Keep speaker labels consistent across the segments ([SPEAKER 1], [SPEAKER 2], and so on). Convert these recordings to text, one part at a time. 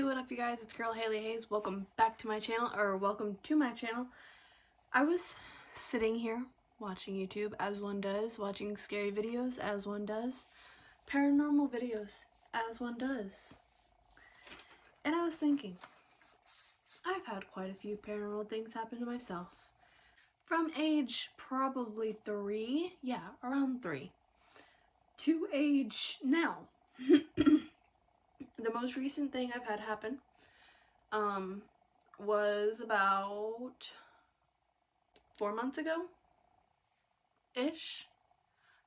[SPEAKER 1] Hey, what up you guys? It's girl Haley Hayes. Welcome back to my channel, or welcome to my channel. I was sitting here watching YouTube, as one does, watching scary videos, as one does, paranormal videos, as one does. And I was thinking, I've had quite a few paranormal things happen to myself. From age probably 3, yeah, around 3, to age now. The most recent thing I've had happen was about 4 months ago ish.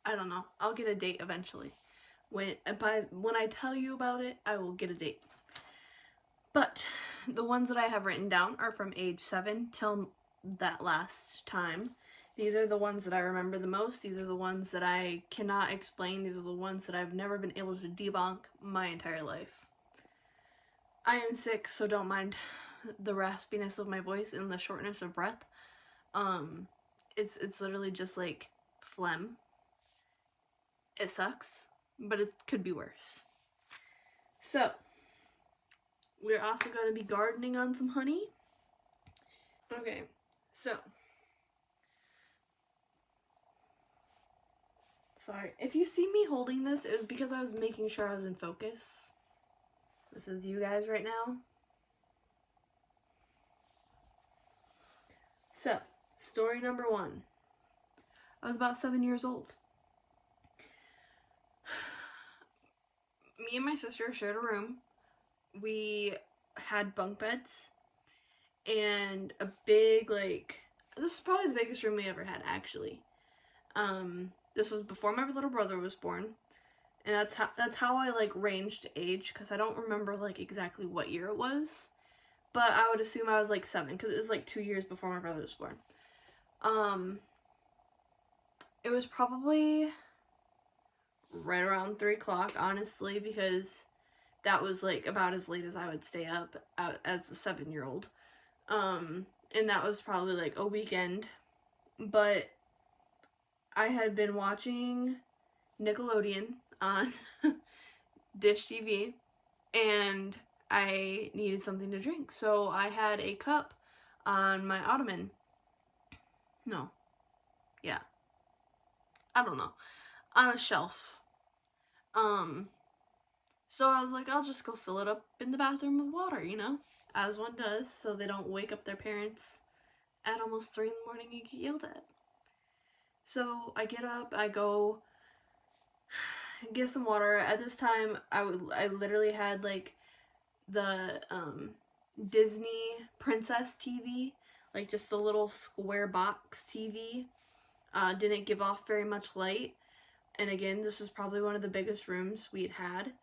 [SPEAKER 1] I don't know. I'll get a date eventually. When I tell you about it, I will get a date. But the ones that I have written down are from age 7 till that last time. These are the ones that I remember the most. These are the ones that I cannot explain. These are the ones that I've never been able to debunk my entire life. I am sick, so don't mind the raspiness of my voice and the shortness of breath. It's literally just like phlegm. It sucks, but it could be worse. So, we're also going to be gardening on some honey. Okay, so. Sorry, if you see me holding this, it was because I was making sure I was in focus. This is you guys right now. So, story number 1. I was about 7 years old. Me and my sister shared a room. We had bunk beds and a big, this is probably the biggest room we ever had, actually. This was before my little brother was born, and that's how I ranged age, because I don't remember exactly what year it was, but I would assume I was 7, because it was 2 years before my brother was born. It was probably right around 3 o'clock, honestly, because that was about as late as I would stay up as a 7-year-old. And that was probably a weekend, but I had been watching Nickelodeon on Dish TV, and I needed something to drink, so I had a cup on my ottoman. No. Yeah. I don't know. On a shelf. So I was like, I'll just go fill it up in the bathroom with water, as one does, so they don't wake up their parents at almost 3 in the morning and get yelled at. So I get up, I go get some water. At this time, I literally had the Disney Princess TV, just the little square box TV. Didn't give off very much light, and again, this was probably one of the biggest rooms we'd had.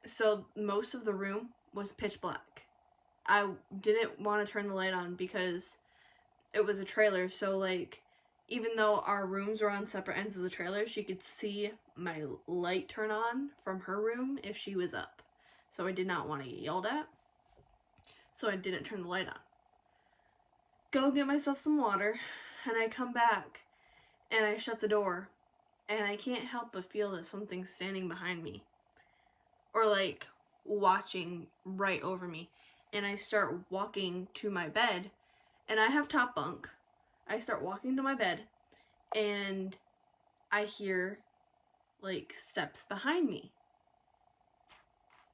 [SPEAKER 1] So most of the room was pitch black. I didn't want to turn the light on because it was a trailer, so even though our rooms were on separate ends of the trailer, she could see my light turn on from her room if she was up. So I did not want to get yelled at, so I didn't turn the light on. Go get myself some water, and I come back, and I shut the door, and I can't help but feel that something's standing behind me, or watching right over me. And I start walking to my bed, and I have top bunk. I start walking to my bed, and I hear steps behind me,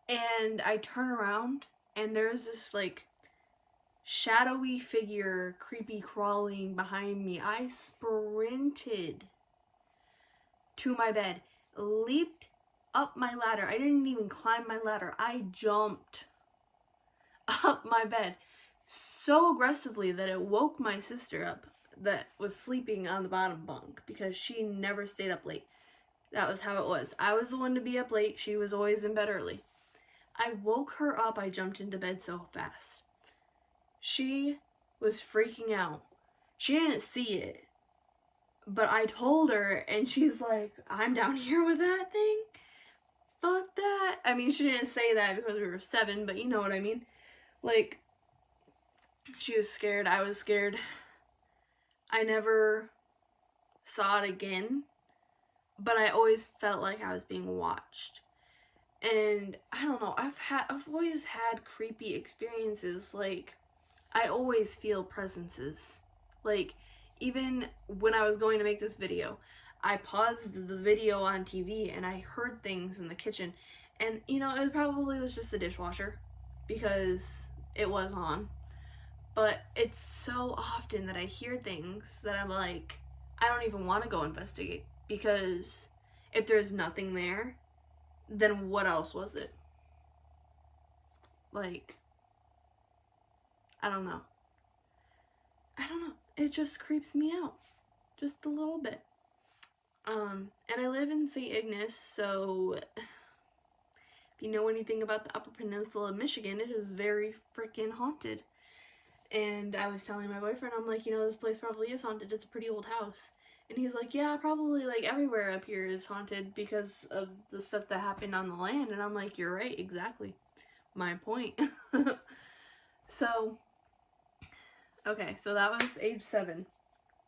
[SPEAKER 1] and I turn around, and there's this shadowy figure creepy crawling behind me. I sprinted to my bed, leaped up my ladder. I didn't even climb my ladder. I jumped up my bed so aggressively that it woke my sister up that was sleeping on the bottom bunk, because she never stayed up late. That was how it was. I was the one to be up late. She was always in bed early. I woke her up. I jumped into bed so fast. She was freaking out. She didn't see it, but I told her, and she's like, I'm down here with that thing? Fuck that. I mean, she didn't say that because we were 7, but you know what I mean. She was scared. I was scared. I never saw it again, but I always felt like I was being watched. And I don't know, I've always had creepy experiences. Like, I always feel presences. Like, even when I was going to make this video, I paused the video on TV and I heard things in the kitchen. And, you know, it probably was just the dishwasher because it was on. But it's so often that I hear things that I'm like, I don't even want to go investigate because if there's nothing there, then what else was it? Like, I don't know. I don't know. It just creeps me out. Just a little bit. And I live in St. Ignace, so if you know anything about the Upper Peninsula of Michigan, it is very freaking haunted. And I was telling my boyfriend, I'm like, you know, this place probably is haunted. It's a pretty old house. And he's like, yeah, probably like everywhere up here is haunted because of the stuff that happened on the land. And I'm like, you're right, exactly. My point. So, okay, so that was age 7.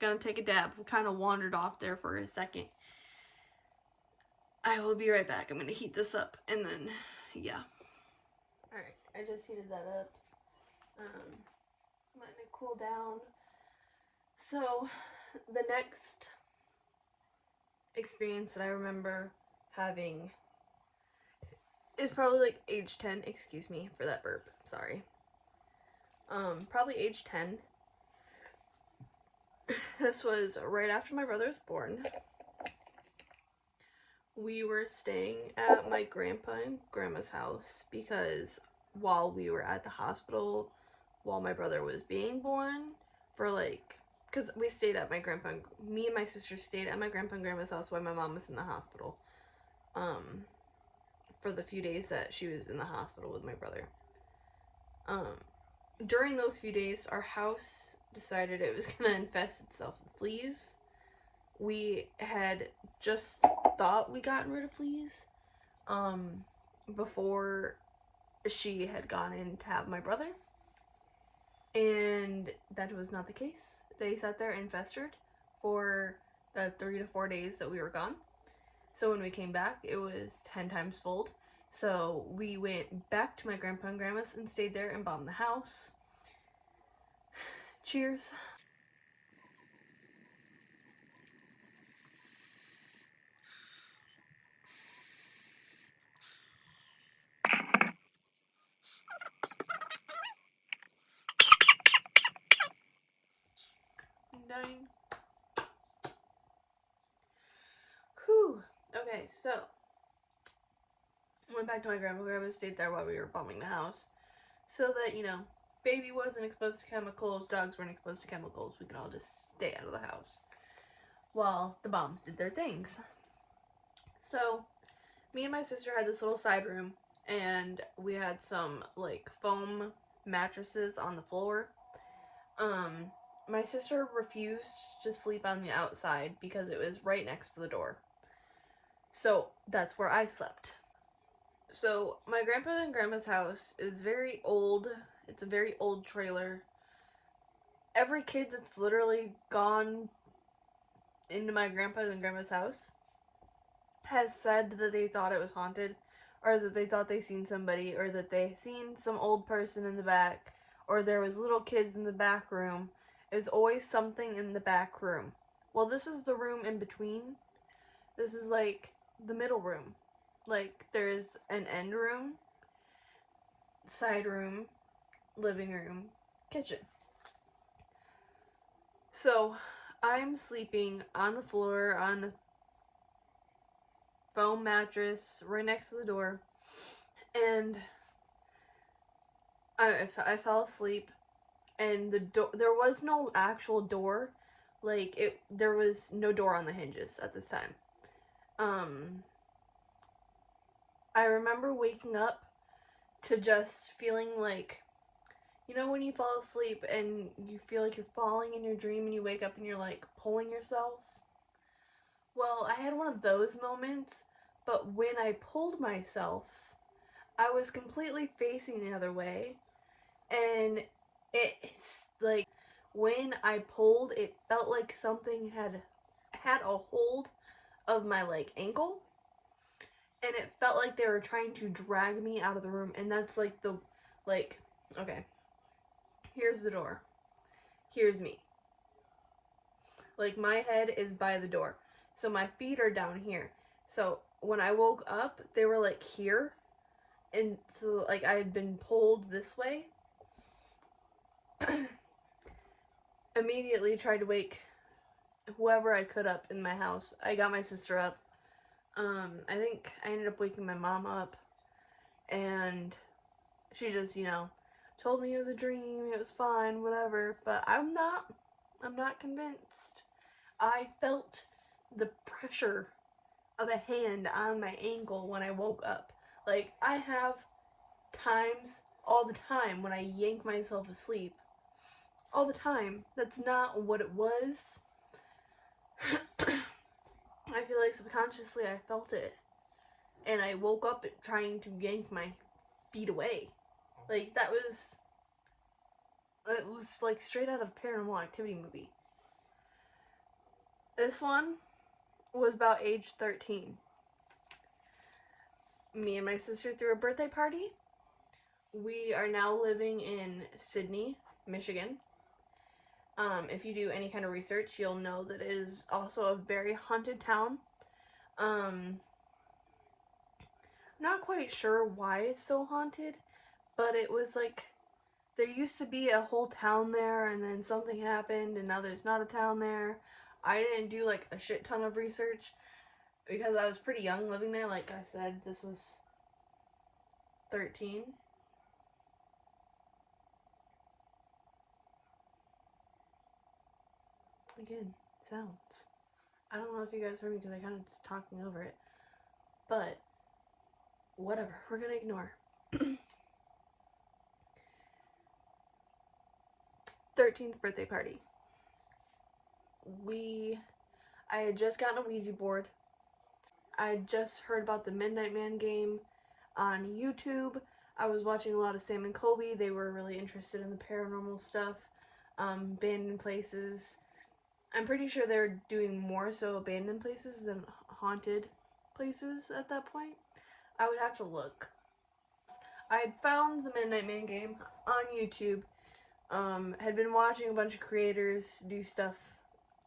[SPEAKER 1] Gonna take a dab. We kind of wandered off there for a second. I will be right back. I'm gonna heat this up and then, yeah. Alright, I just heated that up. Letting it cool down. So, the next experience that I remember having is probably like age 10. Excuse me for that burp. Sorry. Probably age 10. This was right after my brother was born. We were staying at my grandpa and grandma's house because while we were at the hospital, while my brother was being born, for like, because we stayed at my grandpa, me and my sister stayed at my grandpa and grandma's house while my mom was in the hospital, for the few days that she was in the hospital with my brother. During those few days, our house decided it was gonna infest itself with fleas. We had just thought we gotten rid of fleas, before she had gone in to have my brother, and that was not the case. They sat there and festered for the 3 to 4 days that we were gone. So when we came back, it was 10 times fold. So we went back to my grandpa and grandma's and stayed there and bombed the house. Cheers. I'm dying. Whew. Okay, so went back to my grandpa and grandma, stayed there while we were bombing the house. So that, you know, baby wasn't exposed to chemicals, dogs weren't exposed to chemicals, we could all just stay out of the house while the bombs did their things. So, me and my sister had this little side room, and we had some, like, foam mattresses on the floor. My sister refused to sleep on the outside because it was right next to the door. So, that's where I slept. So, my grandpa and grandma's house is very old. It's a very old trailer. Every kid that's literally gone into my grandpa's and grandma's house has said that they thought it was haunted, or that they thought they seen somebody, or that they seen some old person in the back, or there was little kids in the back room. There's always something in the back room. Well, this is the room in between. This is like the middle room. Like, there's an end room, side room, living room, kitchen. So, I'm sleeping on the floor on a foam mattress right next to the door, and I fell asleep, and there was no actual door. Like, there was no door on the hinges at this time. I remember waking up to just feeling like, you know when you fall asleep and you feel like you're falling in your dream and you wake up and you're like pulling yourself? Well, I had one of those moments, but when I pulled myself, I was completely facing the other way, and it's like when I pulled, it felt like something had a hold of my like ankle, and it felt like they were trying to drag me out of the room. And that's like okay, here's the door, here's me, like my head is by the door, so my feet are down here. So when I woke up, they were like here, and so like I had been pulled this way. Immediately tried to wake whoever I could up in my house. I got my sister up. I think I ended up waking my mom up, and she just, told me it was a dream, it was fine, whatever, but I'm not convinced. I felt the pressure of a hand on my ankle when I woke up. Like, I have times all the time when I yank myself asleep. All the time. That's not what it was. I feel like subconsciously I felt it. And I woke up trying to yank my feet away. Like, it was like straight out of a Paranormal Activity movie. This one was about age 13. Me and my sister threw a birthday party. We are now living in Sydney, Michigan. If you do any kind of research, you'll know that it is also a very haunted town. Not quite sure why it's so haunted, but it was like there used to be a whole town there, and then something happened, and now there's not a town there. I didn't do like a shit ton of research because I was pretty young living there. Like I said, this was 13. Again, sounds. I don't know if you guys heard me because I kind of just talking over it. But, whatever. We're gonna ignore. 13th birthday party. I had just gotten a Ouija board. I had just heard about the Midnight Man game on YouTube. I was watching a lot of Sam and Colby. They were really interested in the paranormal stuff. Abandoned places. I'm pretty sure they're doing more so abandoned places than haunted places at that point. I would have to look. I had found the Midnight Man game on YouTube. Had been watching a bunch of creators do stuff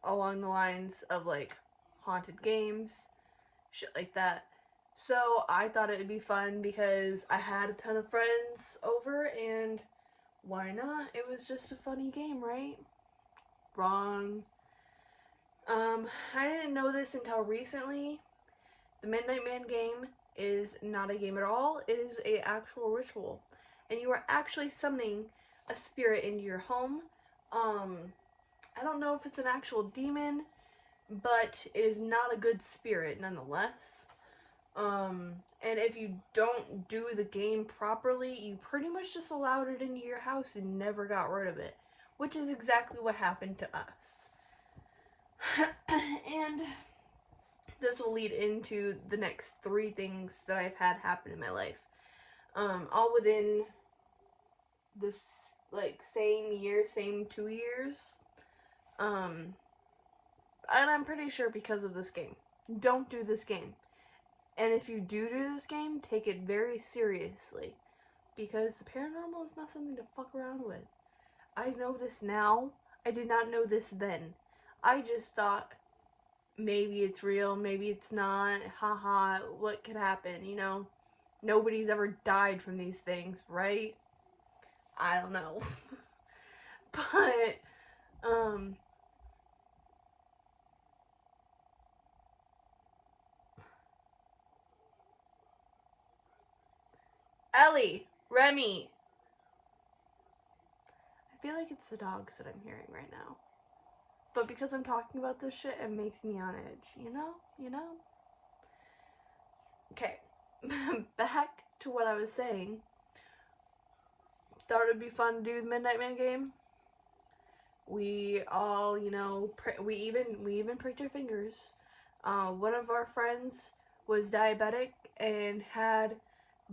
[SPEAKER 1] along the lines of like haunted games, shit like that. So I thought it would be fun because I had a ton of friends over, and why not? It was just a funny game, right? Wrong. I didn't know this until recently. The Midnight Man game is not a game at all. It is an actual ritual. And you are actually summoning a spirit into your home. I don't know if it's an actual demon, but it is not a good spirit nonetheless. And if you don't do the game properly, you pretty much just allowed it into your house and never got rid of it, which is exactly what happened to us. And this will lead into the next 3 things that I've had happen in my life. All within this, like, same year, same 2 years. And I'm pretty sure because of this game. Don't do this game. And if you do this game, take it very seriously. Because the paranormal is not something to fuck around with. I know this now. I did not know this then. I just thought, maybe it's real, maybe it's not, haha, what could happen, Nobody's ever died from these things, right? I don't know. But, Ellie, Remy. I feel like it's the dogs that I'm hearing right now. But because I'm talking about this shit, it makes me on edge, you know? Okay, back to what I was saying. Thought it would be fun to do the Midnight Man game. We all, we even pricked our fingers. One of our friends was diabetic and had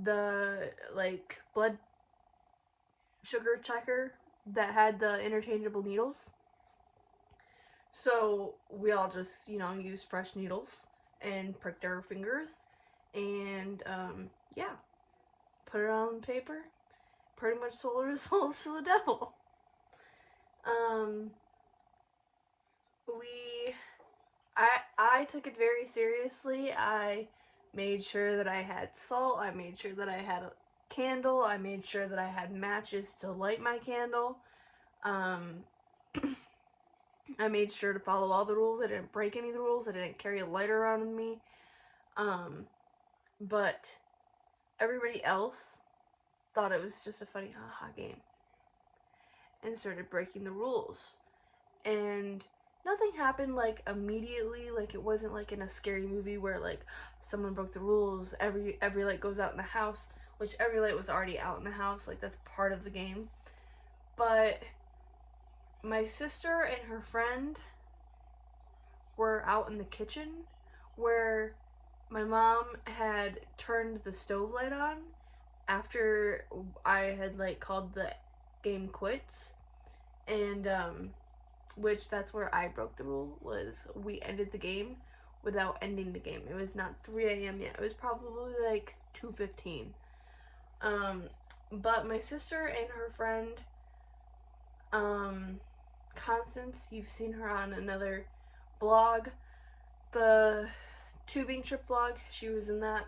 [SPEAKER 1] the, like, blood sugar checker that had the interchangeable needles. So we all just, used fresh needles and pricked our fingers. and yeah, put it on paper. Pretty much sold our souls to the devil. Um, we, I took it very seriously. I made sure that I had salt. I made sure that I had a candle. I made sure that I had matches to light my candle. Um, I made sure to follow all the rules. I didn't break any of the rules. I didn't carry a lighter around with me. But everybody else thought it was just a funny haha game and started breaking the rules. And nothing happened like immediately. Like it wasn't like in a scary movie where like someone broke the rules, every light goes out in the house, which every light was already out in the house. Like that's part of the game. But my sister and her friend were out in the kitchen where my mom had turned the stove light on after I had like called the game quits, and which that's where I broke the rule, was we ended the game without ending the game. It was not 3 a.m. yet. It was probably like 2:15. But my sister and her friend, Constance, you've seen her on another blog, the tubing trip vlog. She was in that.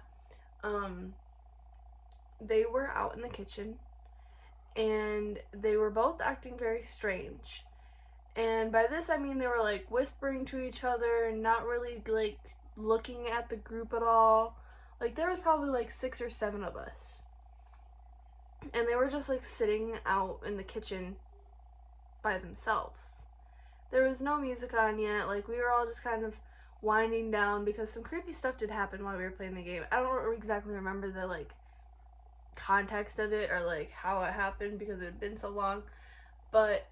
[SPEAKER 1] They were out in the kitchen and they were both acting very strange. And by this I mean they were like whispering to each other and not really like looking at the group at all. Like there was probably like 6 or 7 of us. And they were just like sitting out in the kitchen by themselves. There was no music on yet. Like we were all just kind of winding down because some creepy stuff did happen while we were playing the game. I don't exactly remember the like context of it or like how it happened because it had been so long, but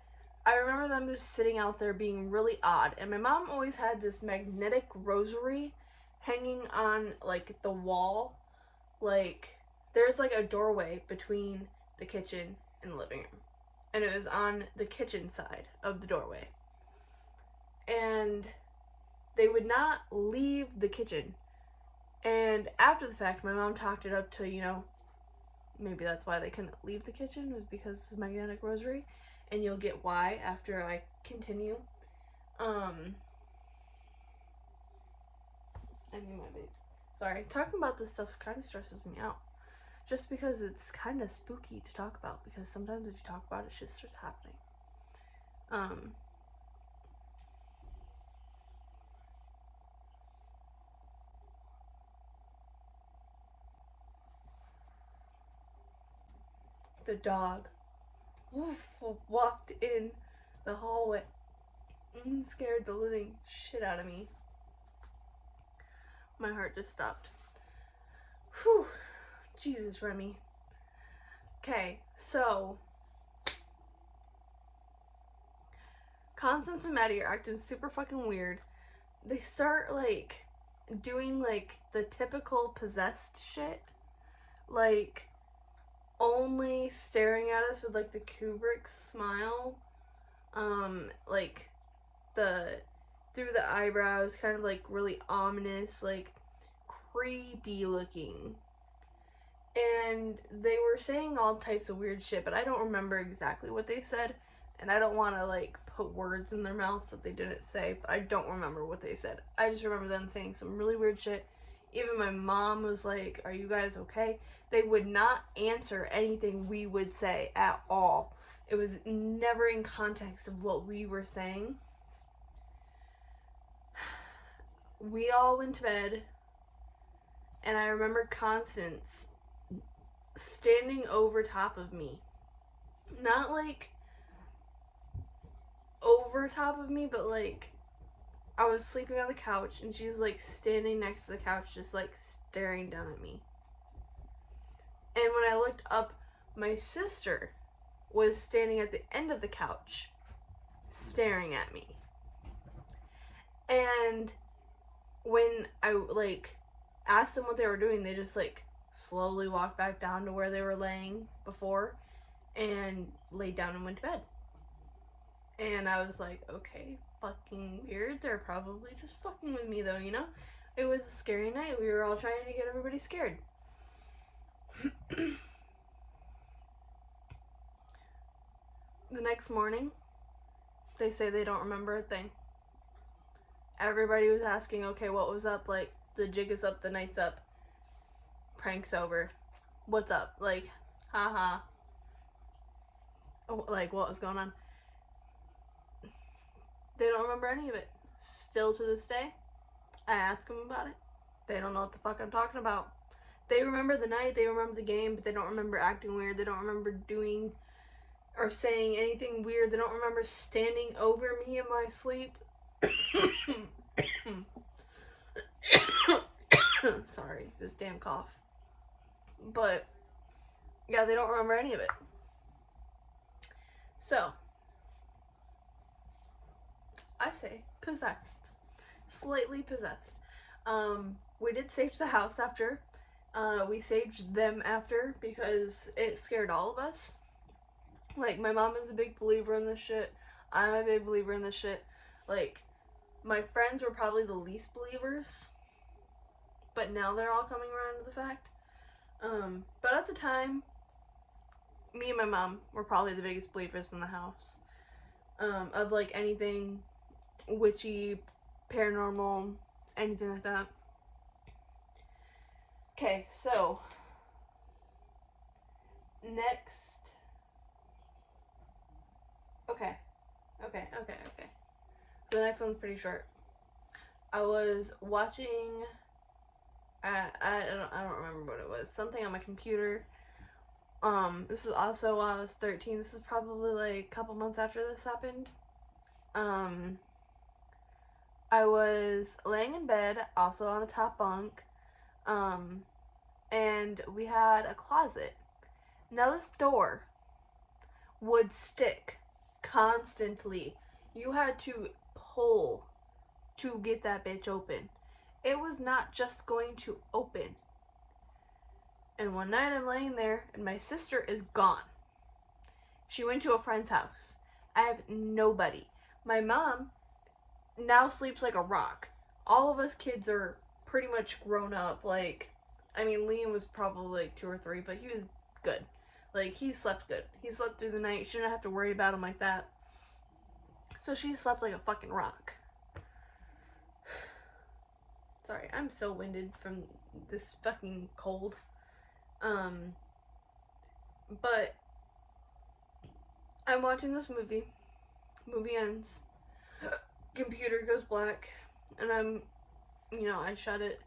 [SPEAKER 1] I remember them just sitting out there being really odd. And my mom always had this magnetic rosary hanging on like the wall. Like there's like a doorway between the kitchen and the living room, and it was on the kitchen side of the doorway, and they would not leave the kitchen. And after the fact, my mom talked it up to, you know, maybe that's why they couldn't leave the kitchen, was because of magnetic rosary, and you'll get why after I continue. I need my babe. Sorry, talking about this stuff kind of stresses me out, just because it's kind of spooky to talk about, because sometimes if you talk about it, shit starts happening. The dog walked in the hallway and scared the living shit out of me. My heart just stopped. Whew. Jesus, Remy. Okay, so Constance and Maddie are acting super fucking weird. They start like doing like the typical possessed shit, like only staring at us with like the Kubrick smile, like the through the eyebrows, kind of like really ominous, like creepy looking. And they were saying all types of weird shit, but I don't remember exactly what they said, and I don't want to like put words in their mouths that they didn't say, but I don't remember what they said. I just remember them saying some really weird shit. Even my mom was like, "Are you guys okay?" They would not answer anything we would say at all. It was never in context of what we were saying. We all went to bed, and I remember Constance standing over top of me. Not like over top of me, but like I was sleeping on the couch and she's like standing next to the couch just like staring down at me. And when I looked up, my sister was standing at the end of the couch staring at me. And when I like asked them what they were doing, they just like slowly walked back down to where they were laying before and laid down and went to bed. And I was like, okay, fucking weird. They're probably just fucking with me though, you know? It was a scary night. We were all trying to get everybody scared. The next morning, they say they don't remember a thing. Everybody was asking, okay, what was up? Like, the jig is up, the night's up. Prank's over. What's up? Like, haha. Like, what was going on? They don't remember any of it. Still to this day, I ask them about it. They don't know what the fuck I'm talking about. They remember the night, they remember the game, but they don't remember acting weird. They don't remember doing or saying anything weird. They don't remember standing over me in my sleep. Sorry, this damn cough. But, yeah, they don't remember any of it. So, I say possessed. Slightly possessed. We did sage the house after. We saged them after because it scared all of us. Like, my mom is a big believer in this shit. I'm a big believer in this shit. Like, my friends were probably the least believers, but now they're all coming around to the fact. But at the time, me and my mom were probably the biggest believers in the house. Of, like, anything witchy, paranormal, anything like that. Okay, so next. Okay. So the next one's pretty short. I was watching. I don't remember what it was. Something on my computer. This is also while I was 13. This is probably like a couple months after this happened. I was laying in bed, also on a top bunk. And we had a closet. Now this door would stick constantly. You had to pull to get that bitch open. It was not just going to open. And one night I'm laying there and my sister is gone. She went to a friend's house. I have nobody. My mom now sleeps like a rock. All of us kids are pretty much grown up. Like, I mean, Liam was probably like 2 or 3, but he was good. Like, he slept good. He slept through the night. She didn't have to worry about him like that. So she slept like a fucking rock. Sorry, I'm so winded from this fucking cold. But I'm watching this movie. Movie ends. Computer goes black. And I shut it.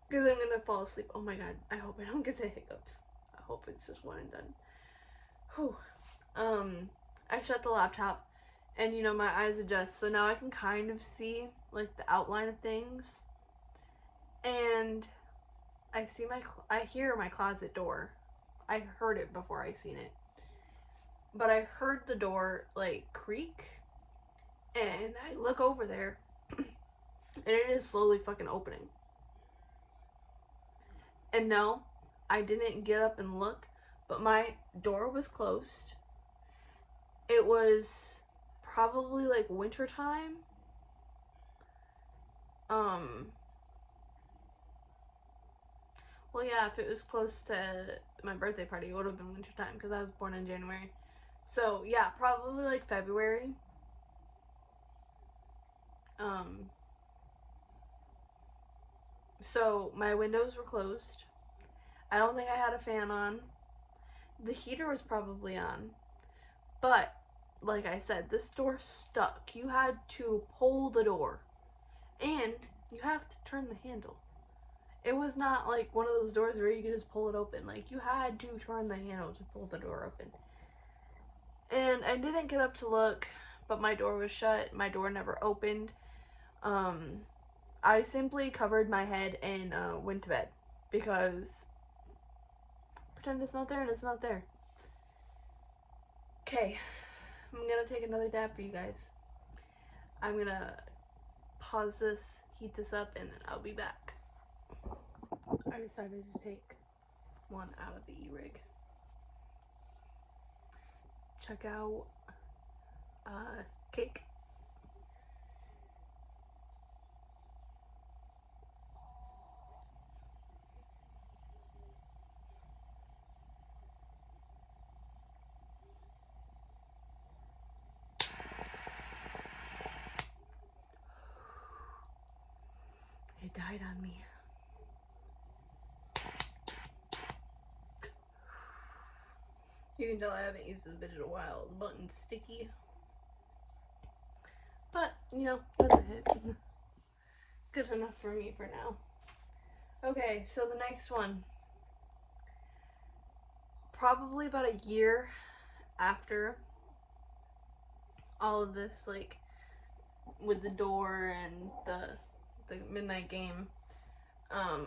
[SPEAKER 1] Because I'm gonna fall asleep. Oh my god, I hope I don't get the hiccups. I hope it's just one and done. Whew. I shut the laptop. And, my eyes adjust. So now I can kind of see, like, the outline of things. And I hear my closet door. I heard it before I seen it. But I heard the door, like, creak. And I look over there. And it is slowly fucking opening. And no, I didn't get up and look. But my door was closed. It was probably, like, winter time. Well, yeah, if it was close to my birthday party, it would have been winter time because I was born in January. So, yeah, probably like February. So my windows were closed. I don't think I had a fan on. The heater was probably on. But, like I said, this door stuck. You had to pull the door. And you have to turn the handle. It was not like one of those doors where you could just pull it open. Like, you had to turn the handle to pull the door open. And I didn't get up to look, but my door was shut. My door never opened. I simply covered my head and went to bed. Because pretend it's not there and it's not there. Okay. I'm gonna take another dab for you guys. I'm gonna pause this, heat this up, and then I'll be back. I decided to take one out of the e-rig. Check out cake. died on me. You can tell I haven't used this bitch in a while. The button's sticky. But, you know, that's it. Good enough for me for now. Okay, so the next one. Probably about a year after all of this, like, with the door and the midnight game, I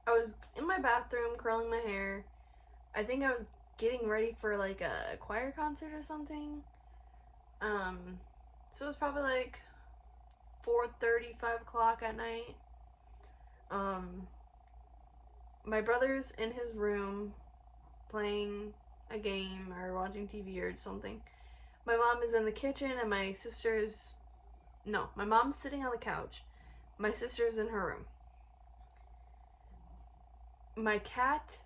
[SPEAKER 1] was in my bathroom curling my hair. I think I was getting ready for like a choir concert or something. So it was probably like 4:30, 5 o'clock at night. My brother's in his room playing a game or watching TV or something. My mom is in the kitchen and my sister's... No, my mom's sitting on the couch. My sister's in her room. My cat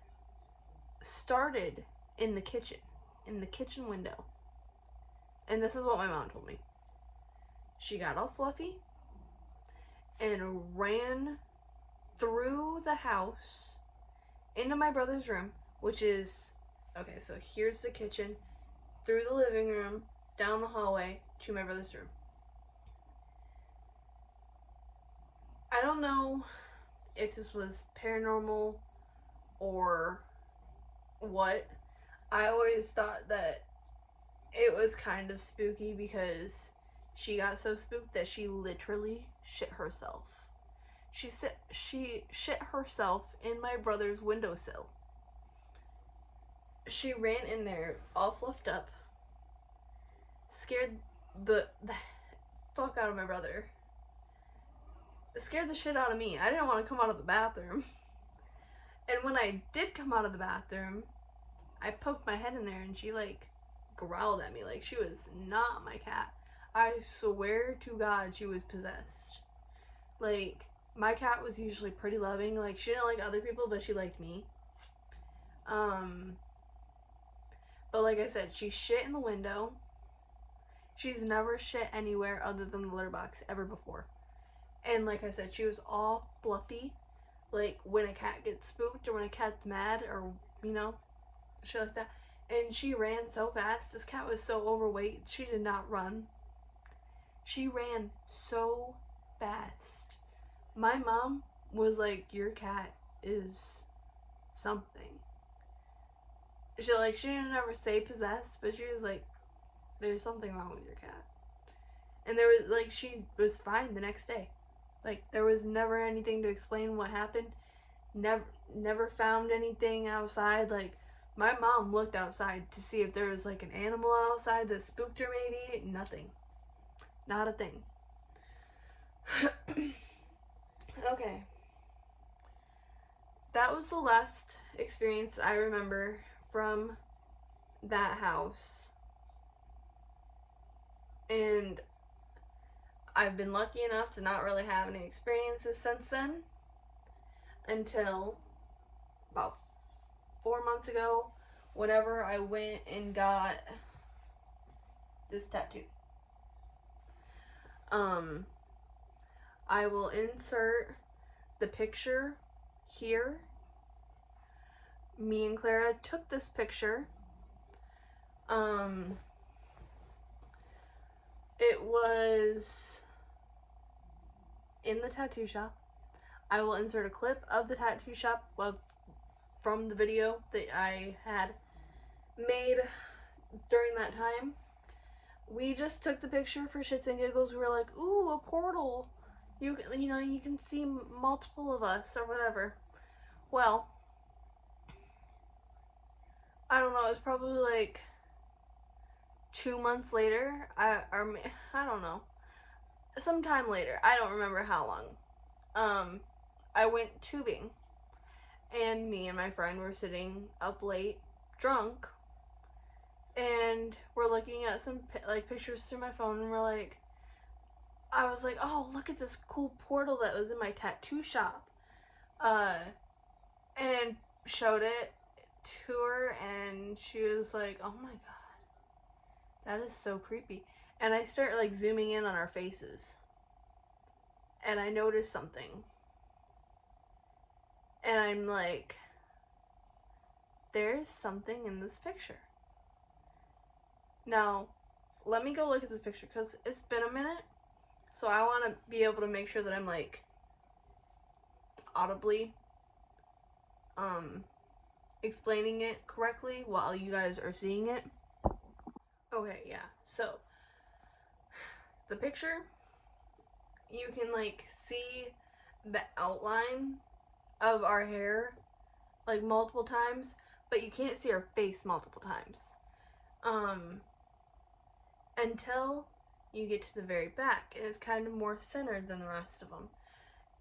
[SPEAKER 1] started in the kitchen window. And this is what my mom told me. She got all fluffy and ran through the house into my brother's room, which is... Okay, so here's the kitchen, through the living room, down the hallway, to my brother's room. I don't know if this was paranormal or what. I always thought that it was kind of spooky because she got so spooked that she literally shit herself. She shit herself in my brother's windowsill. She ran in there all fluffed up, scared the fuck out of my brother. It scared the shit out of me. I didn't want to come out of the bathroom. And when I did come out of the bathroom, I poked my head in there and she like growled at me like she was not my cat. I swear to God she was possessed. Like, my cat was usually pretty loving. Like, she didn't like other people, but she liked me. But like I said, she shit in the window. She's never shit anywhere other than the litter box ever before. And like I said, she was all fluffy. Like when a cat gets spooked or when a cat's mad or, you know, shit like that. And she ran so fast. This cat was so overweight. She did not run. She ran so fast. My mom was like, your cat is something. She didn't ever say possessed, but she was like, there's something wrong with your cat. And there was, like, she was fine the next day. Like, there was never anything to explain what happened. Never found anything outside. Like, my mom looked outside to see if there was, like, an animal outside that spooked her maybe. Nothing. Not a thing. Okay. That was the last experience I remember from that house. And I've been lucky enough to not really have any experiences since then, until about 4 months ago, whenever I went and got this tattoo. I will insert the picture here. Me and Clara took this picture. It was in the tattoo shop. I will insert a clip of the tattoo shop from the video that I had made during that time. We just took the picture for shits and giggles. We were like, ooh, a portal. You know, you can see multiple of us or whatever. Well, I don't know, it was probably like 2 months later. I don't know. Sometime later. I don't remember how long. I went tubing. And me and my friend were sitting up late, drunk. And we're looking at some pictures through my phone, and I was like, oh, look at this cool portal that was in my tattoo shop. And showed it to her, and she was like, oh my God, that is so creepy. And I start zooming in on our faces. and I notice something. And I'm like, there's something in this picture. Now, let me go look at this picture because it's been a minute. So I want to be able to make sure that I'm like audibly explaining it correctly while you guys are seeing it. Okay, yeah. So the picture, you can like see the outline of our hair like multiple times, but you can't see our face multiple times. Until you get to the very back, and it's kind of more centered than the rest of them.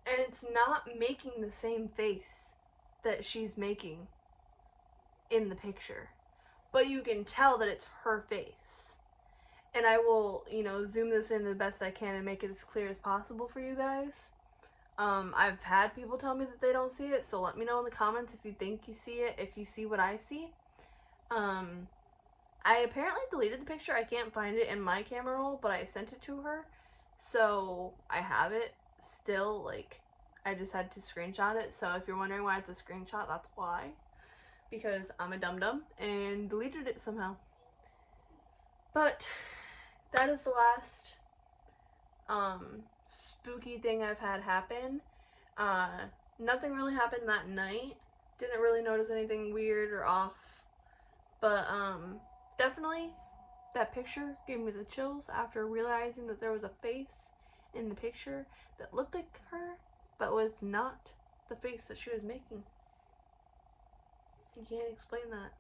[SPEAKER 1] And it's not making the same face that she's making in the picture, but you can tell that it's her face. And I will, zoom this in the best I can and make it as clear as possible for you guys. I've had people tell me that they don't see it, so let me know in the comments if you think you see it, if you see what I see. I apparently deleted the picture. I can't find it in my camera roll, but I sent it to her, so I have it still. Like, I just had to screenshot it, so if you're wondering why it's a screenshot, that's why. Because I'm a dum-dum and deleted it somehow. But that is the last spooky thing I've had happen. Nothing really happened that night. Didn't really notice anything weird or off. But definitely that picture gave me the chills after realizing that there was a face in the picture that looked like her, but was not the face that she was making. You can't explain that.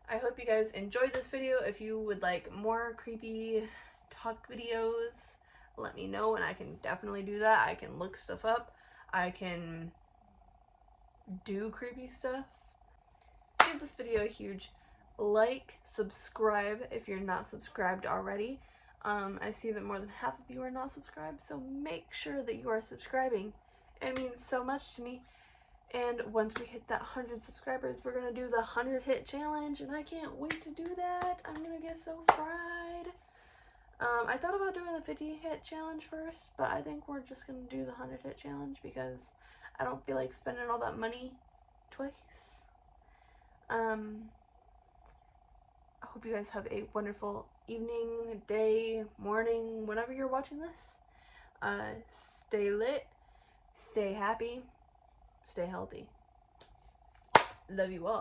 [SPEAKER 1] I hope you guys enjoyed this video. If you would like more creepy talk videos, let me know and I can definitely do that. I can look stuff up. I can do creepy stuff. Give this video a huge like, subscribe if you're not subscribed already. I see that more than half of you are not subscribed, so make sure that you are subscribing. It means so much to me. And once we hit that 100 subscribers, we're going to do the 100 hit challenge, and I can't wait to do that. I'm going to get so fried. I thought about doing the 50 hit challenge first, but I think we're just going to do the 100 hit challenge because I don't feel like spending all that money twice. I hope you guys have a wonderful evening, day, morning, whenever you're watching this. Stay lit, stay happy, stay healthy. Love you all.